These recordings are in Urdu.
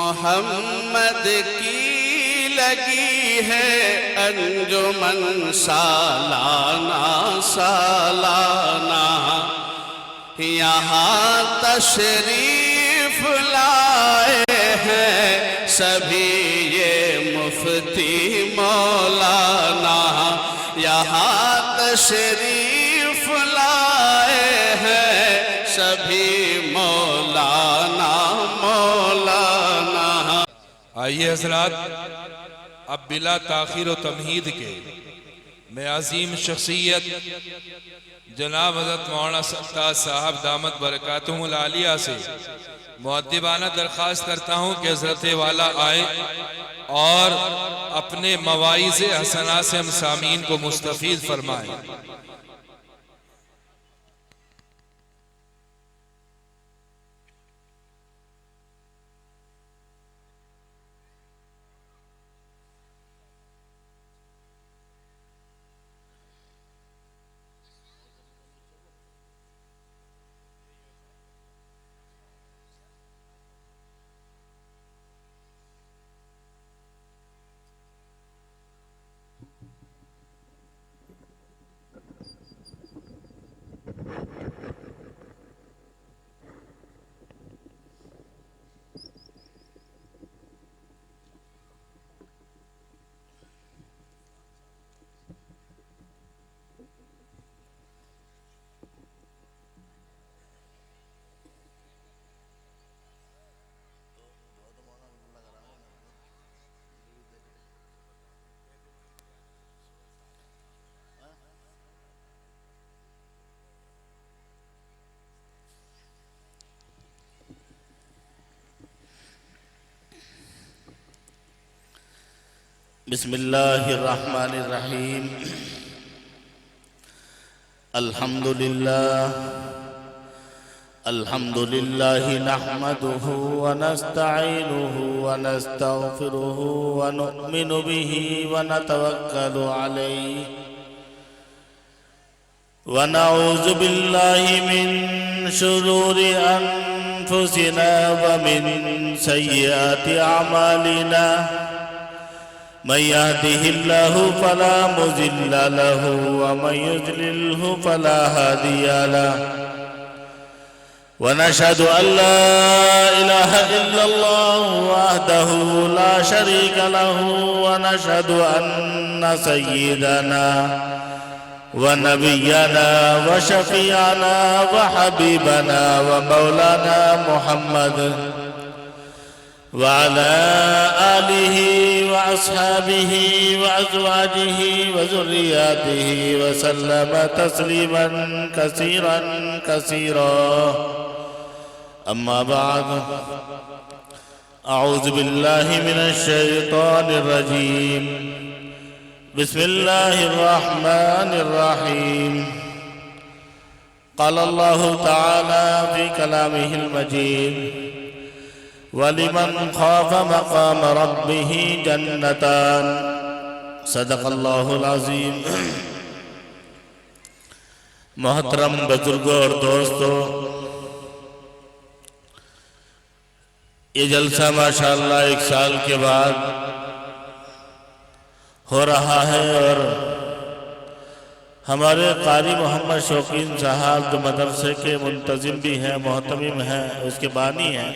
محمد کی لگی ہے انجمن سالانہ سالانہ، یہاں تشریف لائے ہیں سبھی یہ مفتی مولانا، یہاں تشریف لائے ہیں سبھی مولانا مولانا۔ آئیے حضرات، اب بلا تاخیر و تمہید کے میں عظیم شخصیت جناب حضرت مولانا سرفراز صاحب دامت برکاتہم العالیہ سے مؤدبانہ درخواست کرتا ہوں کہ حضرت والا آئے اور اپنے مواعظ حسنات سے ہم سامعین کو مستفید فرمائیں۔ بسم اللہ الرحمن الرحیم، الحمدللہ نحمده ونستعینه ونستغفره ونؤمن به ونتوکل علیہ ونعوذ باللہ من شرور انفسنا ومن سیئات اعمالنا، من يهده الله فلا مضل له ومن يضلله فلا هادي له، ونشهد أن لا إله إلا الله وحده لا شريك له، ونشهد أن سيدنا ونبينا وشفيعنا وحبيبنا ومولانا محمد وعلى آله وأصحابه وأزواجه وذرياته وسلم تسليما كثيرا كثيرا، أما بعد، أعوذ بالله من الشيطان الرجيم، بسم الله الرحمن الرحيم، قال الله تعالى في كلامه المجيد: وَلِمَنْ خَافَ مَقَامَ رَبِّهِ جَنَّتَانِ، صدق اللہ العظیم۔ محترم بزرگوں اور دوستو، یہ جلسہ ماشاءاللہ 1 سال کے بعد ہو رہا ہے، اور ہمارے قاری محمد شوقین صاحب جو مدرسے کے منتظم بھی ہیں، محتمم ہیں، اس کے بانی ہیں،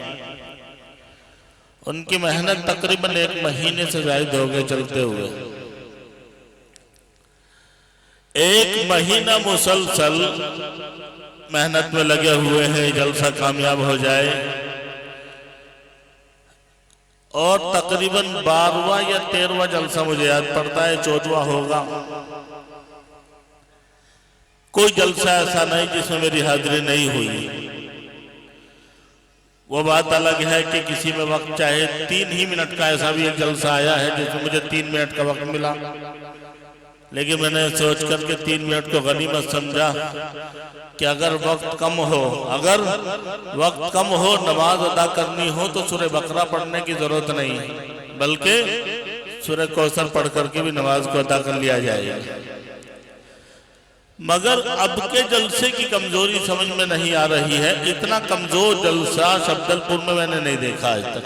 ان کی محنت تقریباً 1 مہینے سے زائد ہو گئے چلتے ہوئے۔ 1 مہینہ مسلسل محنت میں لگے ہوئے ہیں جلسہ کامیاب ہو جائے، اور تقریباً 12واں یا 13واں جلسہ مجھے یاد پڑتا ہے، 14واں ہوگا۔ کوئی جلسہ ایسا نہیں جس میں میری حاضری نہیں ہوئی۔ وہ بات الگ ہے کہ کسی میں وقت چاہے 3 ہی منٹ کا ایسا بھی ایک جلسہ آیا ہے جس میں مجھے 3 منٹ کا وقت ملا، لیکن میں نے سوچ کر کے 3 منٹ کو غنیمت سمجھا کہ اگر وقت کم ہو نماز ادا کرنی ہو تو سورہ بقرہ پڑھنے کی ضرورت نہیں، بلکہ سورہ کوثر پڑھ کر کے بھی نماز کو ادا کر لیا جائے گا۔ مگر اب کے جلسے کی کمزوری سمجھ میں نہیں آ رہی ہے۔ اتنا کمزور جلسہ شبدل پور میں نے نہیں دیکھا آج تک۔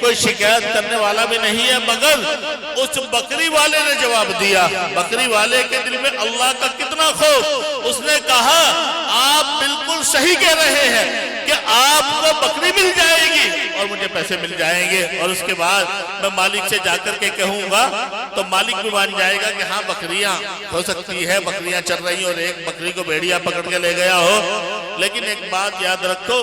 کوئی شکایت کرنے والا بھی نہیں ہے، مگر اس بکری والے نے جواب دیا۔ بکری والے کے دل میں اللہ کا کتنا خوف، اس نے کہا آپ بالکل صحیح کہہ رہے ہیں کہ آپ کو بکری مل جائے گی اور مجھے پیسے مل جائیں گے، اور اس کے بعد میں مالک سے جا کر کے کہوں گا تو مالک بھی مان جائے گا کہ ہاں بکریاں ہو سکتی ہے، بکریاں چل رہی اور ایک بکری کو بھیڑیا پکڑ کے لے گیا ہو۔ لیکن ایک بات یاد رکھو،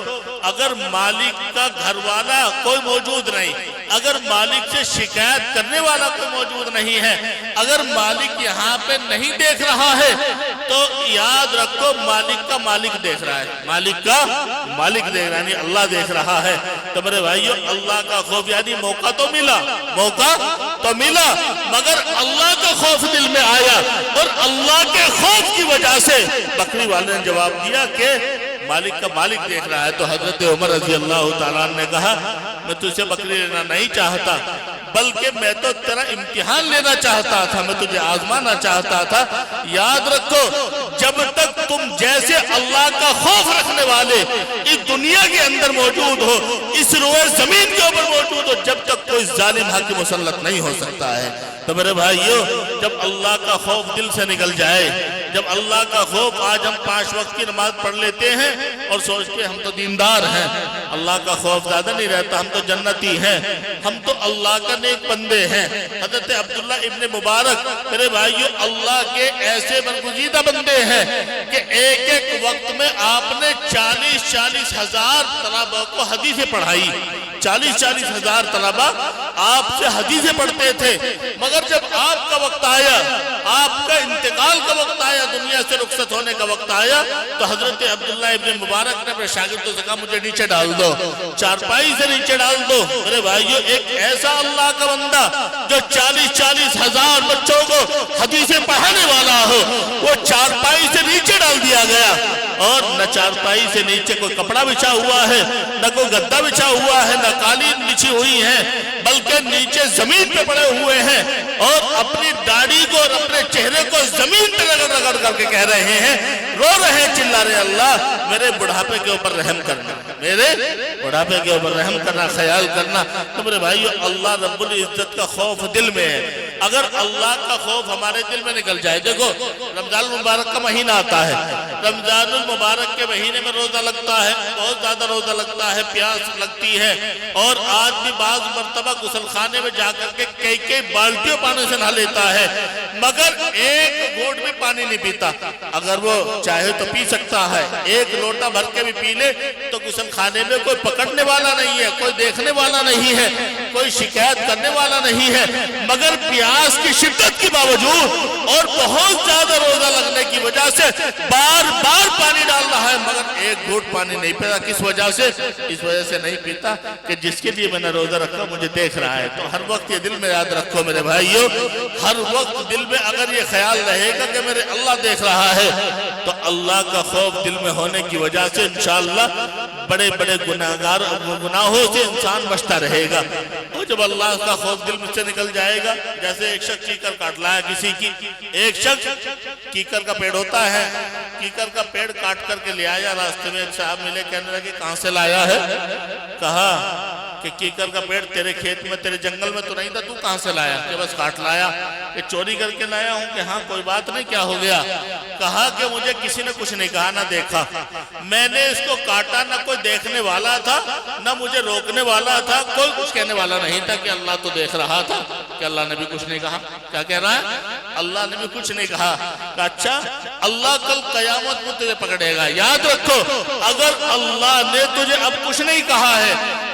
اگر مالک کا گھر والا کوئی موجود نہیں، اگر مالک سے شکایت کرنے والا کوئی موجود نہیں ہے، اگر مالک یہاں پہ نہیں دیکھ رہا ہے تو یاد رکھو مالک کا مالک دیکھ رہا ہے، مالک کا مالک دیکھ رہا ہے، یعنی اللہ دیکھ رہا ہے۔ تو میرے بھائیو اللہ کا خوف، یعنی موقع تو ملا، موقع تو ملا، مگر اللہ کا خوف دل میں آیا، اور اللہ کے خوف کی وجہ سے بکری والے نے جواب دیا کہ مالک کا مالک دیکھ رہا ہے۔ تو حضرت عمر رضی اللہ تعالیٰ نے کہا میں تجھ سے بکری لینا نہیں چاہتا، بلکہ میں تو تیرا امتحان لینا چاہتا تھا، میں تجھے آزمانا چاہتا تھا۔ یاد رکھو جب تک تم جیسے اللہ کا خوف رکھنے والے اس دنیا کے اندر موجود ہو، اس روئے زمین کے اوپر موجود ہو، جب تک کوئی ظالم حاکم مسلط نہیں ہو سکتا ہے۔ تو میرے بھائیو جب اللہ کا خوف دل سے نکل جائے، جب اللہ کا خوف، آج ہم 5 وقت کی نماز پڑھ لیتے ہیں اور سوچتے ہم تو دیندار ہیں، اللہ کا خوف زیادہ نہیں رہتا، ہم تو جنتی ہیں، ہم تو اللہ کا نیک بندے ہیں۔ حضرت عبداللہ ابن مبارک میرے بھائیو اللہ کے ایسے برگزیدہ بندے ہیں کہ ایک ایک وقت میں آپ نے 40-40 ہزار طلباء کو حدیثیں پڑھائی، 40-40 ہزار طلباء آپ سے حدیثیں پڑھتے تھے، مگر جب آپ کا وقت آیا، آپ کا انتقال کا وقت آیا، دنیا سے رخصت ہونے کا وقت آیا، تو حضرت عبداللہ ابن مبارک نے اپنے شاگردوں سے کہا مجھے نیچے ڈال دو، چارپائی سے نیچے ڈال دو۔ میرے بھائیو ایک ایسا اللہ کا بندہ جو 40-40 ہزار بچوں کو حدیثیں پڑھانے والا ہو، وہ چارپائی سے نیچے ڈال دیا گیا، اور نہ چارپائی سے نیچے کوئی کپڑا بچھا ہوا ہے، نہ کوئی گدا بچھا ہوا ہے، نہ قالین بچھی ہوئی ہے، بلکہ نیچے زمین پہ پڑے ہوئے ہیں، اور اپنی داڑھی کو اور اپنے چہرے کو زمین پہ رگڑ رگڑ کر کے کہہ رہے ہیں، رو رہے ہیں، چلا رہے اللہ میرے بڑھاپے کے اوپر رحم کرنا، میرے بڑھاپے کے اوپر رحم کرنا، خیال کرنا۔ تو میرے بھائیو اللہ رب العزت کا خوف دل میں ہے، اگر اللہ کا خوف ہمارے دل میں نکل جائے، دیکھو رمضان المبارک کا مہینہ آتا ہے، رمضان المبارک کے مہینے میں روزہ لگتا ہے، بہت زیادہ روزہ لگتا ہے، پیاس لگتی ہے، اور آج بھی بعض مرتبہ غسل خانے میں جا کر کے کئی بالٹیوں پانی سے نہا لیتا ہے، مگر ایک گھونٹ بھی پانی نہیں پیتا۔ اگر وہ چاہے تو پی سکتا ہے، ایک لوٹا بھر کے بھی پی لے تو غسل خانے میں کوئی پکڑنے والا نہیں ہے، کوئی دیکھنے والا نہیں ہے، کوئی شکایت کرنے والا نہیں ہے، مگر پیاس کی شدت کے باوجود اور بہت زیادہ روزہ لگنے کی وجہ سے بار بار پانی ڈال رہا ہے، مگر ایک گھونٹ پانی نہیں پیتا۔ کس وجہ سے؟ اس وجہ سے نہیں پیتا کہ جس کے لیے میں نے روزہ رکھا مجھے دیکھ رہا ہے۔ تو ہر وقت یہ دل میں یاد رکھو میرے بھائیو، ہر وقت دل میں اگر یہ خیال رہے گا کہ میرے اللہ دیکھ رہا ہے، تو اللہ کا خوف دل میں ہونے کی وجہ سے انشاءاللہ بڑے بڑے گناہوں سے انسان بچتا رہے گا۔ اور جب اللہ کا خوف دل میں سے نکل جائے گا، جیسے ایک شخص کیکر کاٹ لایا کسی کی، ایک شخص کیکر کا پیڑ ہوتا ہے، کیکر کا پیڑ کاٹ کر کے لے آیا، راستے میں ایک صاحب ملے، کہنے لگے کہاں سے لایا ہے؟ کہا کہ کیکر کا پیڑ تیرے کھیت میں تیرے جنگل میں تو نہیں تھا، تو کہاں سے لایا؟ کہ بس کاٹ لایا۔ کہ چوری کر کے لایا ہوں؟ کہ ہاں کوئی بات نہیں، کیا ہو گیا؟ کہا کہ مجھے کسی نے کچھ نہیں کہا، نہ دیکھا، میں نے اس کو کاٹا، نہ کوئی دیکھنے والا تھا، نہ مجھے روکنے والا تھا، کوئی کچھ کہنے والا نہیں تھا، کہ اللہ تو دیکھ رہا تھا، کہ اللہ نے بھی کچھ نہیں کہا۔ کیا کہہ رہا ہے؟ اللہ نے بھی کچھ نہیں کہا۔ کہ اچھا اللہ کل قیامت میں تجھے پکڑے گا۔ یاد رکھو اگر اللہ نے تجھے اب کچھ نہیں کہا ہے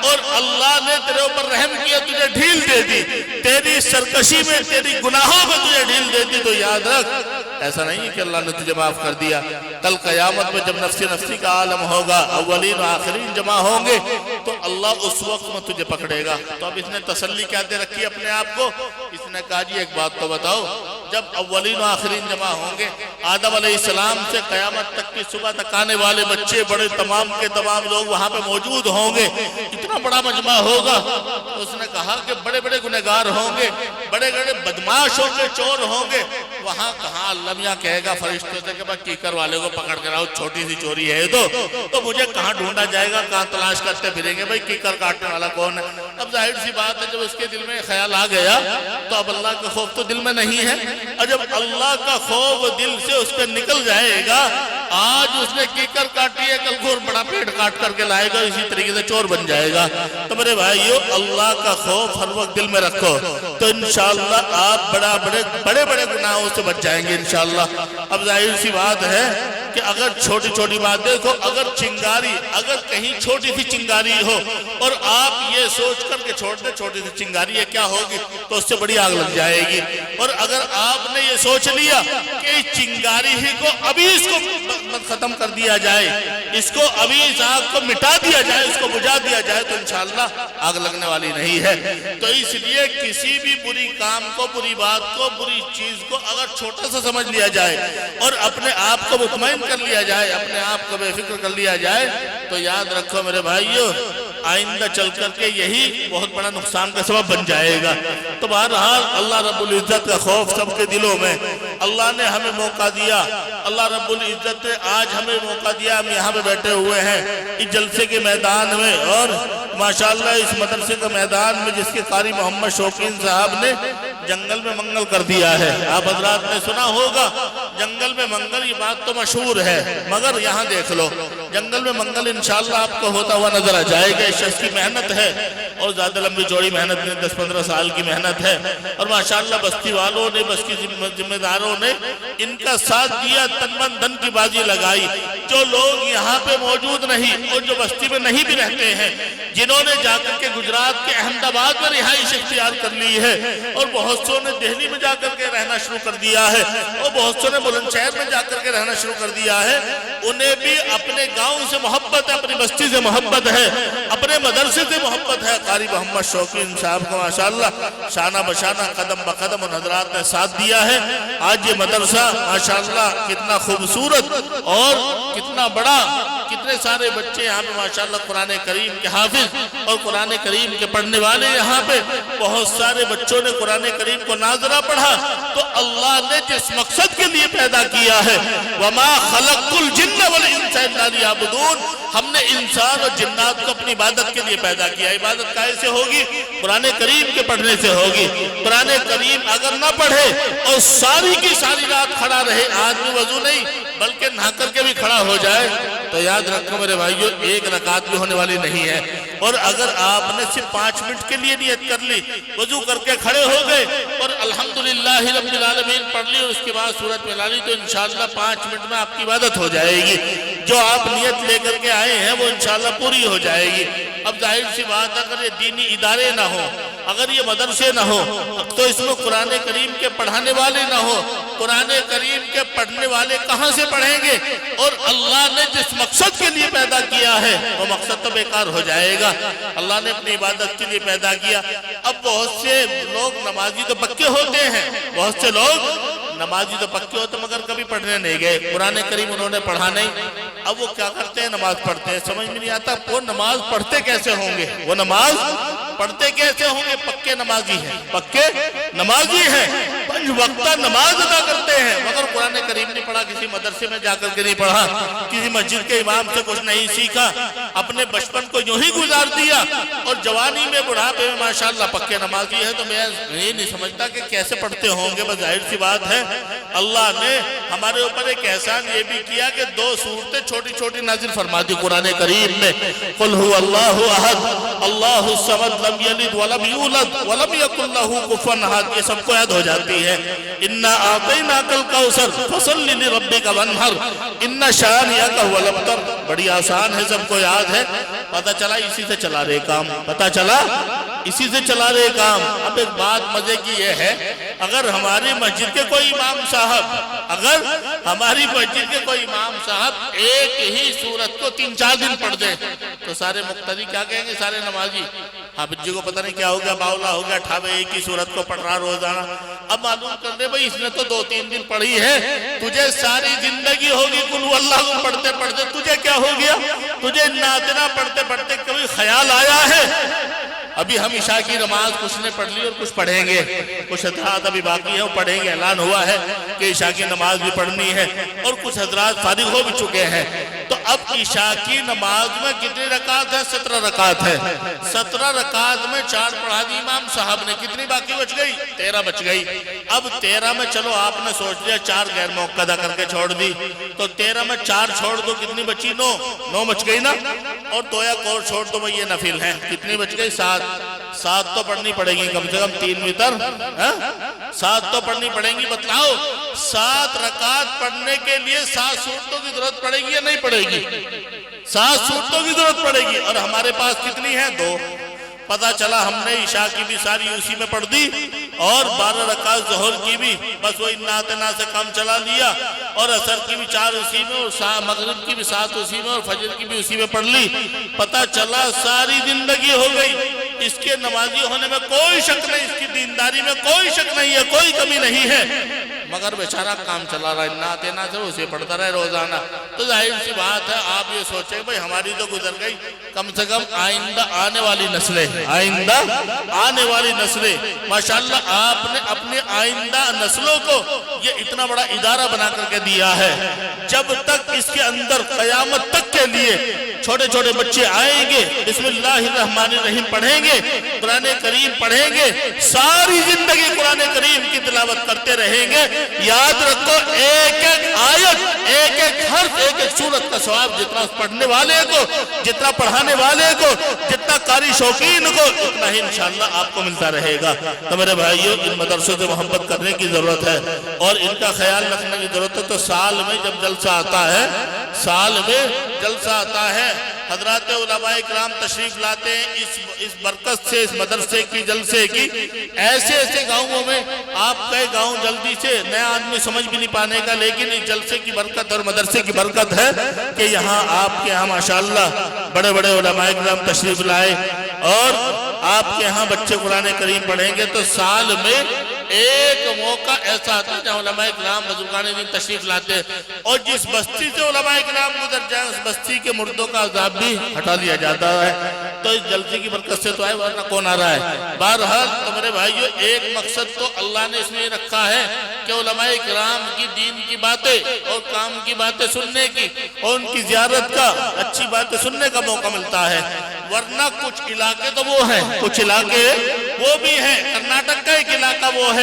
اور اللہ نے تیرے اوپر رحم کیا، تجھے ڈھیل دے دی، تیری سرکشی میں، تیری گناہوں میں تجھے ڈھیل دے دی، تو یاد رکھ ایسا نہیں ہے کہ اللہ نے تجھے معاف کر دیا۔ کل قیامت میں جب نفسی نفسی کا عالم ہوگا، اولین و آخرین جمع ہوں گے، تو اللہ اس وقت میں تجھے پکڑے گا۔ تو اب اس نے تسلی کیا دے رکھی اپنے آپ کو؟ اس نے کہا جی ایک بات تو بتاؤ، جب اولین و آخرین جمع ہوں گے، آدم علیہ السلام سے قیامت تک کی صبح تک آنے والے بچے بڑے تمام کے تمام لوگ وہاں پہ موجود ہوں گے، اتنا بڑا مجمع ہوگا۔ اس نے کہا کہ بڑے بڑے گنہگار ہوں گے، بڑے بڑے بدماش ہوں گے، چور ہوں گے، وہاں کہاں اللہ میاں کہے گا فرشتوں سے کہ بھائی کیکر والے کو پکڑ کر آؤ، چھوٹی سی چوری ہے تو مجھے کہاں ڈھونڈا جائے گا، کہاں تلاش کرتے پھریں گے بھائی کیکر کاٹنے والا کون ہے؟ اب ظاہر سی بات ہے جب اس کے دل میں خیال آ گیا تو اب اللہ کا خوف تو دل میں نہیں ہے، اور جب اللہ کا خوف دل سے اس کے نکل جائے گا، آج اس نے کیکر کاٹی ہے کل کو بڑا پیٹ کاٹ کر کے لائے گا، اسی طریقے سے چور بن جائے گا۔ تو میرے بھائیو اللہ کا خوف ہر وقت دل میں رکھو تو انشاءاللہ آپ بڑے بڑے گناہوں سے بچ جائیں گے انشاءاللہ۔ اب ظاہر سی بات ہے کہ اگر چھوٹی چھوٹی بات دیکھو، اگر چنگاری، اگر کہیں چھوٹی سی چنگاری ہو اور آپ یہ سوچ کر کے چھوڑ دیں چھوٹی سی چنگاری ہے کیا ہوگی، تو اس سے بڑی آگ لگ جائے گی۔ اور اگر آپ نے یہ سوچ لیا کہ اس چنگاری ہی کو ابھی اس کو ختم کر دیا جائے، اس کو ابھی اس آگ کو مٹا دیا جائے، اس کو بجھا دیا جائے، تو انشاءاللہ آگ لگنے والی نہیں ہے۔ تو اس لیے کسی بھی بری کام کو، بری بات کو، بری چیز کو اگر چھوٹا سا سمجھ لیا جائے اور اپنے آپ کو مطمئن کر لیا جائے، اپنے آپ کو بے فکر کر لیا جائے، تو یاد رکھو میرے بھائیو آئندہ چل کر کے یہی بہت بڑا نقصان کا سبب بن جائے گا۔ تو بہرحال اللہ رب العزت کا خوف سب کے دلوں میں، اللہ نے ہمیں موقع دیا، اللہ رب العزت نے آج ہمیں موقع دیا، ہم یہاں پہ بیٹھے ہوئے ہیں اس جلسے کے میدان میں، اور ماشاءاللہ اس مدرسے کے میدان میں جس کے قاری محمد شوقین صاحب نے جنگل میں منگل کر دیا ہے۔ آپ حضرات نے سنا ہوگا جنگل میں منگل، یہ بات تو مشہور ہے، مگر یہاں دیکھ لو جنگل میں منگل انشاءاللہ آپ کو ہوتا ہوا نظر آ جائے گا۔ اس شخص کی محنت ہے اور زیادہ لمبی چوڑی محنت نہیں، 10-15 سال کی محنت ہے، اور ماشاءاللہ بستی والوں نے، بستی ذمہ داروں نے ان کا ساتھ دیا، تن من دھن کی بازی لگائی۔ جو لوگ یہاں پہ موجود نہیں اور جو بستی میں نہیں بھی رہتے ہیں، جنہوں نے جا کر کے گجرات کے احمد آباد میں رہائش اختیار کر لی ہے، اور بہت سو نے دہلی میں جا کر کے رہنا شروع کر دیا ہے، اور بہت سو نے بلند شہر میں جا کر کے رہنا شروع کر دیا ہے، انہیں بھی اپنے گاؤں سے محبت ہے، اپنی بستی سے محبت ہے، اپنے مدرسے سے محبت ہے۔ قاری محمد شوقین صاحب کو ماشاءاللہ شانہ بشانہ قدم بقدم ان حضرات نے ساتھ دیا ہے۔ آج یہ مدرسہ ماشاءاللہ کتنا خوبصورت اور کتنا بڑا، کتنے سارے بچے یہاں پہ ماشاءاللہ قرآن کریم کے حافظ اور قرآن کریم کے پڑھنے والے، یہاں پہ بہت سارے بچوں نے قرآن کریم کو ناظرہ پڑھا۔ تو اللہ نے جس مقصد کے لیے پیدا کیا ہے وَمَا خَلَقْتُ الْجِنَّ وَالْإِنسَ إِلَّا لِيَعْبُدُونَ، ہم نے انسان اور جنات کو اپنی عبادت کے لیے پیدا کیا۔ عبادت کیسے ہوگی؟ قرآن کریم کے پڑھنے سے ہوگی۔ قرآن کریم اگر نہ پڑھے اور ساری کی ساری رات کھڑا رہے، آدمی وضو نہیں بلکہ نہا کر کے بھی کھڑا ہو جائے، تو یاد رکھو میرے بھائیو ایک رکعت بھی ہونے والی نہیں ہے۔ اور اگر آپ نے صرف 5 منٹ کے لیے نیت کر لی، وضو کر کے کھڑے ہو گئے اور الحمدللہ رب العالمین پڑھ لی اور اس کے بعد سورت میں لالی، تو انشاءاللہ 5 منٹ میں آپ کی عبادت ہو جائے گی۔ جو آپ نیت لے کر کے آئے ہیں وہ انشاءاللہ پوری ہو جائے گی۔ اب ظاہر سی بات اگر یہ دینی ادارے نہ ہوں، اگر یہ مدرسے نہ ہوں، تو اس میں قرآن کریم کے پڑھانے والے نہ ہوں، قرآن کریم کے پڑھنے والے کہاں سے پڑھیں گے؟ اور اللہ نے جس مقصد کے لیے پیدا کیا ہے وہ مقصد تو بیکار ہو جائے گا۔ اللہ نے اپنی عبادت کے لیے پیدا کیا۔ اب بہت سے لوگ نمازی تو پکے ہوتے ہیں، بہت سے لوگ نمازی تو پکے ہوتے مگر کبھی پڑھنے نہیں گئے، قرآن کریم انہوں نے پڑھا نہیں۔ اب وہ کیا کرتے ہیں؟ نماز پڑھتے ہیں، سمجھ میں نہیں آتا وہ نماز پڑھتے کیسے ہوں گے، وہ نماز پڑھتے کیسے ہوں گے؟ پکے نمازی ہیں، پکے نمازی ہیں، 5 وقتہ نماز ادا کرتے ہیں، مگر قرآن کریم نہیں پڑھا، کسی مدرسے میں جا کر کے نہیں پڑھا، کسی مسجد کے امام سے کچھ نہیں سیکھا، اپنے بچپن کو یوں ہی گزار دیا، اور جوانی میں بڑھاپے میں ماشاءاللہ پکے نمازی ہے۔ تو میں یہ نہیں سمجھتا کہ کیسے پڑھتے ہوں گے، بس ظاہر سی بات ہے اللہ نے ہمارے اوپر ایک احسان یہ بھی کیا کہ 2 سورتیں چھوٹی چھوٹی نازل فرما دی قرآن کریم میں، قل هو اللہ احد اللہ الصمد لم یلد ولم یولد ولم یکن لہ کفوا احد، یہ سب کو یاد ہو جاتی ہے۔ انا اعطیناک الکوثر فصل لربک وانحر ان شانئک هو الابتر، بڑی آسان ہے، سب کو یاد ہے۔ پتہ چلا اسی سے چلا رہے کام، پتہ چلا اسی سے چلا رہے کام۔ اب ایک بات مزے کی یہ ہے، اگر ہماری مسجد کے کوئی امام صاحب، اگر ہماری مسجد کے کوئی امام صاحب ایک ہی سورت کو 3-4 دن پڑھ دیں تو سارے مقتدی کیا کہیں گے؟ سارے نمازی حافظ جی کو پتہ نہیں کیا ہو گیا، باولا ہو گیا، ٹھاوے ایک ہی سورت کو پڑھ رہا روزانہ۔ اب معلوم کر دے بھئی اس نے تو 2-3 دن پڑھی ہے، تجھے ساری زندگی ہوگی قل هو اللہ کو پڑھتے پڑھتے، تجھے کیا ہو گیا؟ تجھے نادرہ پڑھتے پڑھتے کبھی خیال آیا ہے ابھی ہم عشاء کی نماز کچھ نے پڑھ لی اور کچھ پڑھیں گے، کچھ حضرات ابھی باقی ہے وہ پڑھیں گے، اعلان ہوا ہے کہ عشاء کی نماز بھی پڑھنی ہے، اور کچھ حضرات فارغ ہو بھی چکے ہیں۔ تو اب عشاء کی نماز میں کتنی رکعت ہے؟ 17 رکعت ہے۔ 17 رکعت میں 4 پڑھا دی امام صاحب نے، کتنی باقی بچ گئی؟ 13 بچ گئی۔ اب 13 میں چلو آپ نے سوچ لیا 4 غیر موقعہ کر کے چھوڑ دی، تو 13 میں 4 چھوڑ دو، کتنی بچی؟ 9 بچ گئی نا، اور 2 یا اور چھوڑ دو، یہ نفل ہیں، کتنی بچ گئی؟ 7 تو پڑھنی پڑے گی کم سے کم 3 وتر، 7 تو پڑھنی پڑیں گی۔ بتلاؤ 7 رکعت پڑھنے کے لیے 7 صورتوں کی ضرورت پڑے گی یا نہیں پڑے گی؟ 7 صورتوں کی ضرورت پڑے گی، اور ہمارے پاس کتنی ہے؟ 2۔ پتہ چلا ہم نے عشاء کی بھی ساری اسی میں پڑھ دی، اور 12 رکعت ظہر کی بھی بس وہ انا اعطینا سے کام چلا لیا، اور عصر کی بھی 4 اسی میں، اور مغرب کی بھی 7 اسی میں، اور فجر کی بھی اسی میں پڑھ لی۔ پتہ چلا ساری زندگی ہو گئی، اس کے نمازی ہونے میں کوئی شک نہیں، اس کی دینداری میں کوئی شک نہیں ہے، کوئی کمی نہیں ہے، مگر بیچارہ کام چلا رہا ہے، انا اعطینا سے اسے پڑھتا رہے روزانہ۔ تو ظاہر سی بات ہے، آپ یہ سوچیں بھئی ہماری تو گزر گئی، کم سے کم آئندہ آنے والی نسلیں، ماشاءاللہ آپ نے اپنے آئندہ نسلوں کو یہ اتنا بڑا ادارہ بنا کر کے دیا ہے، جب تک اس کے اندر قیامت تک کے لیے چھوٹے چھوٹے بچے آئیں گے، بسم اللہ الرحمن الرحیم پڑھیں گے، قرآن کریم پڑھیں گے، ساری زندگی قرآن کریم کی تلاوت کرتے رہیں گے۔ یاد رکھو ایک ایک آیت، ایک ایک حرف، ایک ایک سورت کا ثواب جتنا پڑھنے والے کو، جتنا پڑھانے والے کو، جتنا قاری شوقین کو، اتنا ہی انشاءاللہ آپ کو ملتا رہے گا۔ تو میرے بھائیوں، ان مدرسوں سے محبت کرنے کی ضرورت ہے اور ان کا خیال رکھنے کی ضرورت ہے۔ تو سال میں جب جلسہ آتا ہے، حضرات علماء اکرام تشریف لاتے ہیں اس برکت سے، اس مدرسے کی، جلسے کی۔ ایسے ایسے گاؤں میں، آپ کئی گاؤں جلدی سے نیا آدمی سمجھ بھی نہیں پانے کا، لیکن اس جلسے کی برکت اور مدرسے کی برکت ہے کہ یہاں آپ کے یہاں ماشاءاللہ بڑے بڑے علماء اکرام تشریف لائے، اور آپ کے یہاں بچے قرآن کریم پڑھیں گے۔ تو سال میں ایک موقع ایسا آتا ہے جہاں علماء اکرام بزرگان دین تشریف لاتے ہیں، اور جس بستی سے علماء اکرام گزر جائیں اس بستی کے مردوں کا عذاب بھی ہٹا لیا جاتا ہے۔ تو اس جلسے کی برکت سے تو ہے، ورنہ کون آ رہا ہے؟ بہرحال تو میرے بھائیو، ایک مقصد تو اللہ نے اس میں رکھا ہے کہ علماء اکرام کی دین کی باتیں اور کام کی باتیں سننے کی، اور ان کی زیارت کا، اچھی باتیں سننے کا موقع ملتا ہے۔ ورنہ کچھ علاقے تو وہ ہیں، کچھ علاقے وہ بھی ہیں، کرناٹک کا ایک علاقہ وہ ہے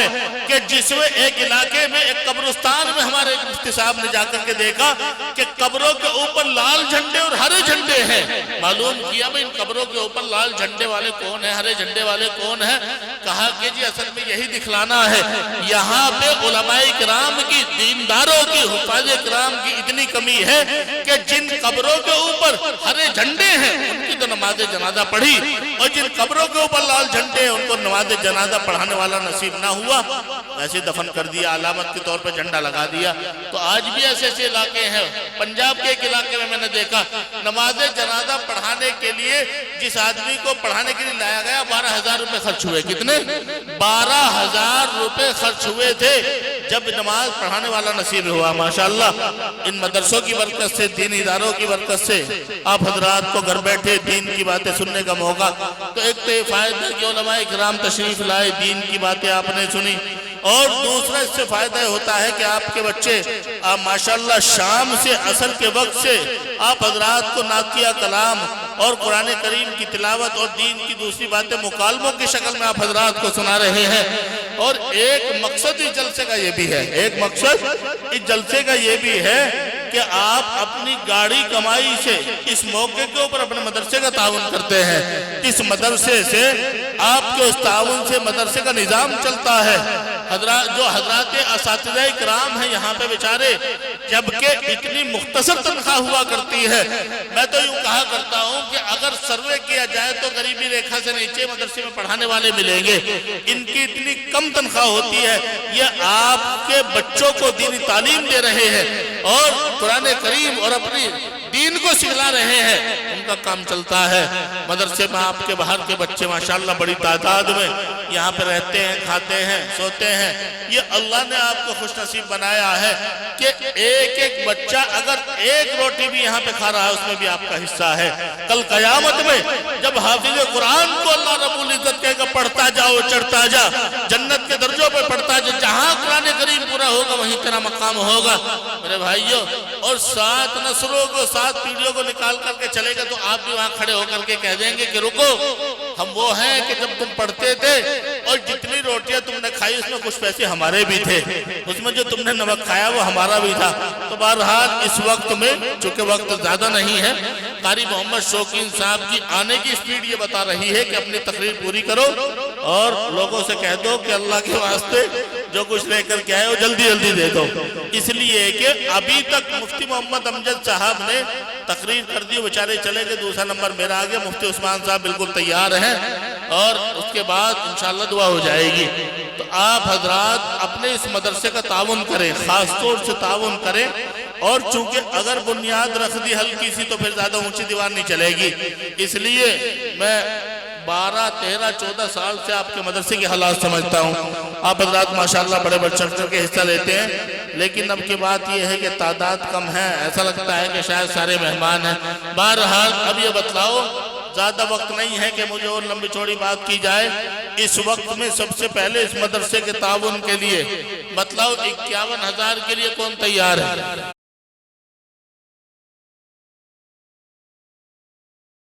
کہ جس میں ایک علاقے میں ایک قبرستان میں ہمارے مفتی صاحب نے جا کر کے دیکھا کہ قبروں کے اوپر لال جھنڈے اور ہرے جھنڈے ہیں۔ معلوم کیا بھئی ان قبروں کے اوپر لال جھنڈے والے کون ہیں، ہرے جھنڈے والے کون ہیں؟ کہا کہ جی اصل میں یہی دکھلانا ہے، یہاں پہ علماء کرام کی، دینداروں کی، حفاظ کرام کی اتنی کمی ہے کہ جن قبروں کے اوپر ہرے جھنڈے ہیں ان کی تو نماز جنازہ پڑھی، اور جن قبروں کے اوپر لال جھنڈے ہیں ان کو نماز جنازہ پڑھانے والا نصیب نہ ہوا، ایسے دفن کر دیا، علامت کے طور پہ جھنڈا لگا دیا۔ تو آج بھی ایسے ایسے علاقے ہیں، پنجاب کے ایک علاقے میں نے دیکھا نماز جنازہ پڑھانے کے لیے جس آدمی کو پڑھانے کے لیے لایا گیا 12,000 روپے خرچ ہوئے۔ کتنے؟ 12,000 روپے خرچ ہوئے تھے جب نماز پڑھانے والا نصیب ہوا۔ ماشاءاللہ ان مدرسوں کی برکت سے، دین اداروں کی برکت سے آپ حضرات کو گھر بیٹھے دین کی باتیں سننے کا موقع۔ تو ایک تو یہ فائدہ کہ علماء اکرام تشریف لائے، دین کی باتیں آپ نے سنی، اور دوسرا اس سے فائدہ ہوتا ہے کہ آپ کے بچے ماشاءاللہ شام سے، عصر کے وقت سے آپ حضرات کو نعتیہ کلام اور قرآن کریم کی تلاوت اور دین کی دوسری باتیں مکالموں کی شکل میں آپ حضرات کو سنا رہے ہیں۔ اور ایک مقصد اس جلسے کا یہ بھی ہے، ایک مقصد اس جلسے کا یہ بھی ہے کہ آپ اپنی گاڑی کمائی سے اس موقع کے اوپر اپنے مدرسے کا تعاون کرتے ہیں۔ اس مدرسے سے، آپ کے اس تعاون سے مدرسے کا نظام چلتا ہے۔ جو حضرات اساتذہ کرام ہیں یہاں پہ بیچارے، جبکہ اتنی مختصر تنخواہ ہوا کرتی ہے، میں تو یوں کہا کرتا ہوں کہ اگر سروے کیا جائے تو غریبی ریکھا سے نیچے مدرسے میں پڑھانے والے ملیں گے۔ ان کی اتنی کم تنخواہ ہوتی ہے، یہ آپ کے بچوں کو دینی تعلیم دے رہے ہیں اور قرآن کریم اور اپنی دین کو سکھلا رہے ہیں، ان کا کام چلتا ہے۔ مدرسے میں آپ کے باہر کے بچے ماشاءاللہ بڑی تعداد میں یہاں پہ رہتے ہیں، کھاتے ہیں، سوتے ہیں۔ یہ اللہ نے آپ کو خوش نصیب بنایا ہے کہ ایک ایک بچہ اگر ایک روٹی بھی یہاں پہ کھا رہا ہے اس میں بھی آپ کا حصہ ہے. کل قیامت میں جب حافظ قرآن کو اللہ رب العزت کہے گا پڑھتا جاؤ چڑھتا جا, جنت کے درجوں پہ پڑھتا جا, جہاں قرآن کریم پورا ہوگا وہیں تیرا مقام ہوگا میرے بھائیوں. اور 7 نسلوں کو 7 پیڑھیوں کو نکال کر کے چلے گا تو آپ بھی وہاں کھڑے ہو کر کے کہہ دیں گے کہ رکو, ہم وہ ہیں کہ جب تم پڑھتے تھے اور جتنی روٹیاں تم نے کھائی اس میں کچھ پیسے ہمارے بھی تھے, اس میں جو تم نے نمک کھایا وہ ہمارا بھی تھا. تو بہرحال اس وقت میں چونکہ وقت زیادہ نہیں ہے, قاری محمد شوقین صاحب کی آنے کی سپیڈ یہ بتا رہی ہے کہ اپنی تقریر پوری کرو اور لوگوں سے کہہ دو کہ اللہ کے واسطے جو کچھ لے کر کے آئے وہ جلدی جلدی دے دو. اس لیے کہ ابھی تک مفتی محمد امجد صاحب نے تقریر کر دی, بیچارے چلے گئے, دوسرا نمبر میرا آ گیا. مفتی عثمان صاحب بالکل تیار ہیں اور اس کے بعد انشاءاللہ دعا ہو جائے گی. تو آپ حضرات اپنے اس مدرسے کا تعاون کریں, خاص طور سے تعاون کریں. اور چونکہ اگر بنیاد رکھ دی ہلکی سی تو پھر زیادہ اونچی دیوار نہیں چلے گی. اس لیے میں 12, 13, 14 سال سے آپ کے مدرسے کے حالات سمجھتا ہوں. آپ حضرات ماشاءاللہ بڑے بڑے چڑھ کے حصہ لیتے ہیں, لیکن اب کی بات یہ ہے کہ تعداد کم ہے, ایسا لگتا ہے کہ شاید سارے مہمان ہیں. بہرحال اب یہ بتلاؤ, زیادہ وقت نہیں ہے کہ مجھے اور لمبی چوڑی بات کی جائے. اس وقت میں سب سے پہلے اس مدرسے کے تعاون کے لیے بتلاؤ 51,000 کے لیے کون تیار ہے؟